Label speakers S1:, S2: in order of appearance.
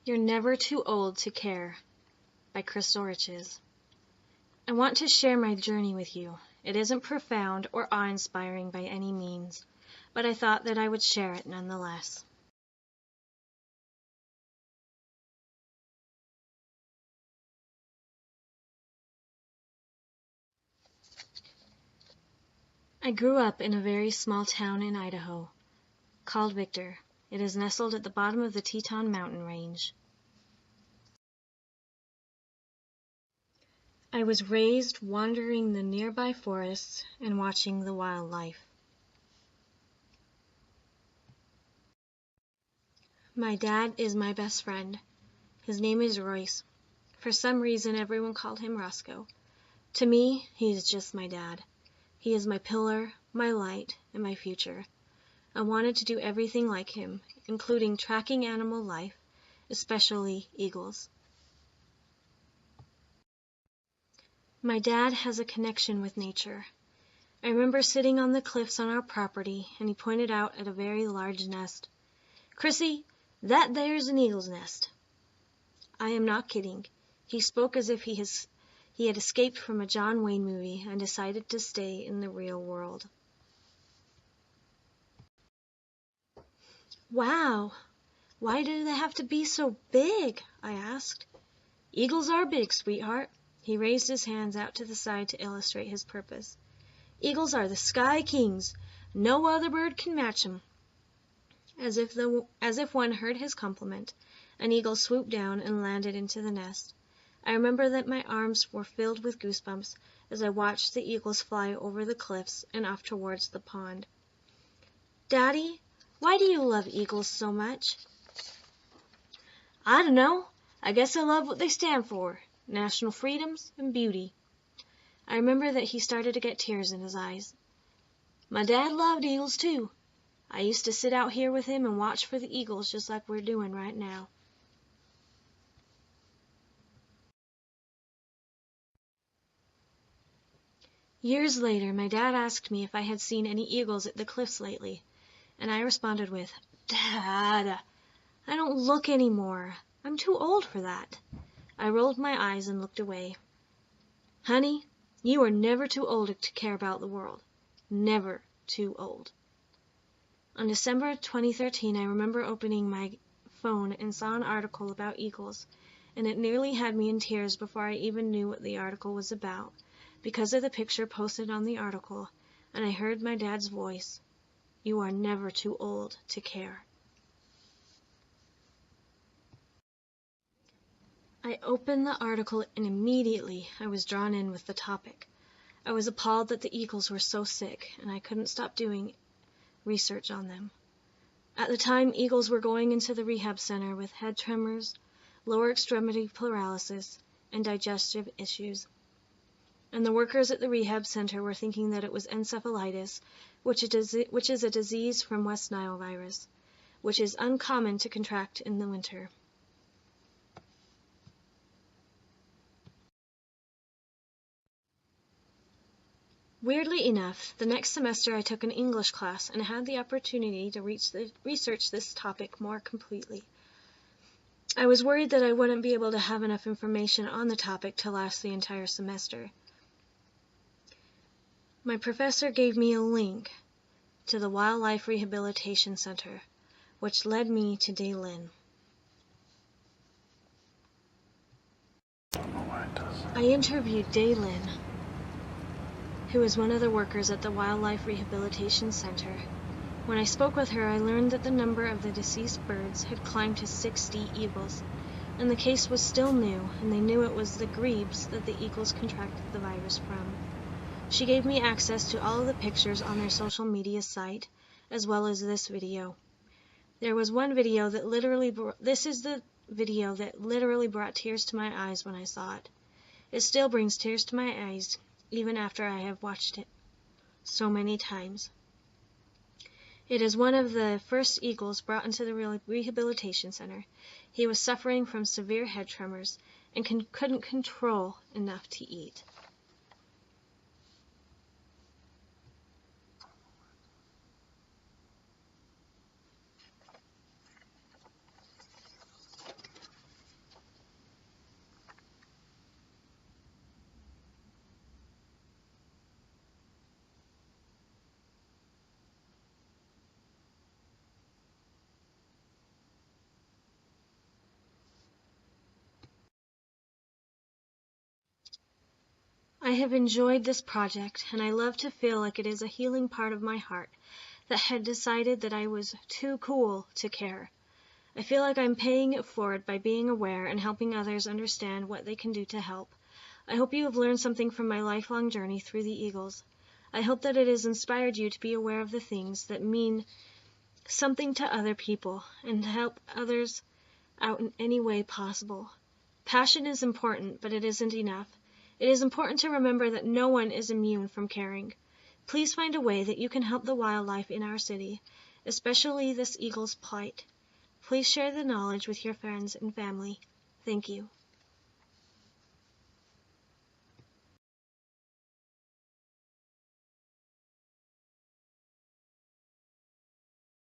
S1: You're Never Too Old to Care by Crystal Riches. I want to share my journey with you. It isn't profound or awe-inspiring by any means, but I thought that I would share it nonetheless. I grew up in a very small town in Idaho called Victor. It is nestled at the bottom of the Teton Mountain Range. I was raised wandering the nearby forests and watching the wildlife. My dad is my best friend. His name is Royce. For some reason, everyone called him Roscoe. To me, he is just my dad. He is my pillar, my light, and my future. I wanted to do everything like him, including tracking animal life, especially eagles. My dad has a connection with nature. I remember sitting on the cliffs on our property, and he pointed out at a very large nest. "Chrissy, that there's an eagle's nest." I am not kidding. He spoke as if he had escaped from a John Wayne movie and decided to stay in the real world. "Wow, why do they have to be so big?" I asked. "Eagles are big, sweetheart." He raised his hands out to the side to illustrate his purpose. "Eagles are the sky kings. No other bird can match 'em." As if one heard his compliment, an eagle swooped down and landed into the nest. I remember that my arms were filled with goosebumps as I watched the eagles fly over the cliffs and off towards the pond. "Daddy, why do you love eagles so much?" "I dunno. I guess I love what they stand for. National freedoms and beauty." I remember that he started to get tears in his eyes. "My dad loved eagles too. I used to sit out here with him and watch for the eagles just like we're doing right now." Years later, my dad asked me if I had seen any eagles at the cliffs lately, and I responded with, "Dad, I don't look anymore. I'm too old for that." I rolled my eyes and looked away. "Honey, you are never too old to care about the world. Never too old." On December 2013, I remember opening my phone and saw an article about eagles, and it nearly had me in tears before I even knew what the article was about, because of the picture posted on the article, and I heard my dad's voice. "You are never too old to care." I opened the article and immediately I was drawn in with the topic. I was appalled that the eagles were so sick, and I couldn't stop doing research on them. At the time, eagles were going into the rehab center with head tremors, lower extremity paralysis, and digestive issues. And the workers at the rehab center were thinking that it was encephalitis, which is a disease from West Nile virus, which is uncommon to contract in the winter. Weirdly enough, the next semester I took an English class and had the opportunity to research this topic more completely. I was worried that I wouldn't be able to have enough information on the topic to last the entire semester. My professor gave me a link to the Wildlife Rehabilitation Center, which led me to Daylin. I interviewed Daylin, who is one of the workers at the Wildlife Rehabilitation Center. When I spoke with her, I learned that the number of the deceased birds had climbed to 60 eagles, and the case was still new, and they knew it was the grebes that the eagles contracted the virus from. She gave me access to all of the pictures on their social media site, as well as this video. There was one video that literally brought tears to my eyes when I saw it. It still brings tears to my eyes, even after I have watched it so many times. It is one of the first eagles brought into the rehabilitation center. He was suffering from severe head tremors and couldn't control enough to eat. I have enjoyed this project, and I love to feel like it is a healing part of my heart that had decided that I was too cool to care. I feel like I'm paying it forward by being aware and helping others understand what they can do to help. I hope you have learned something from my lifelong journey through the Eagles. I hope that it has inspired you to be aware of the things that mean something to other people and to help others out in any way possible. Passion is important, but it isn't enough. It is important to remember that no one is immune from caring. Please find a way that you can help the wildlife in our city, especially this eagle's plight. Please share the knowledge with your friends and family. Thank you.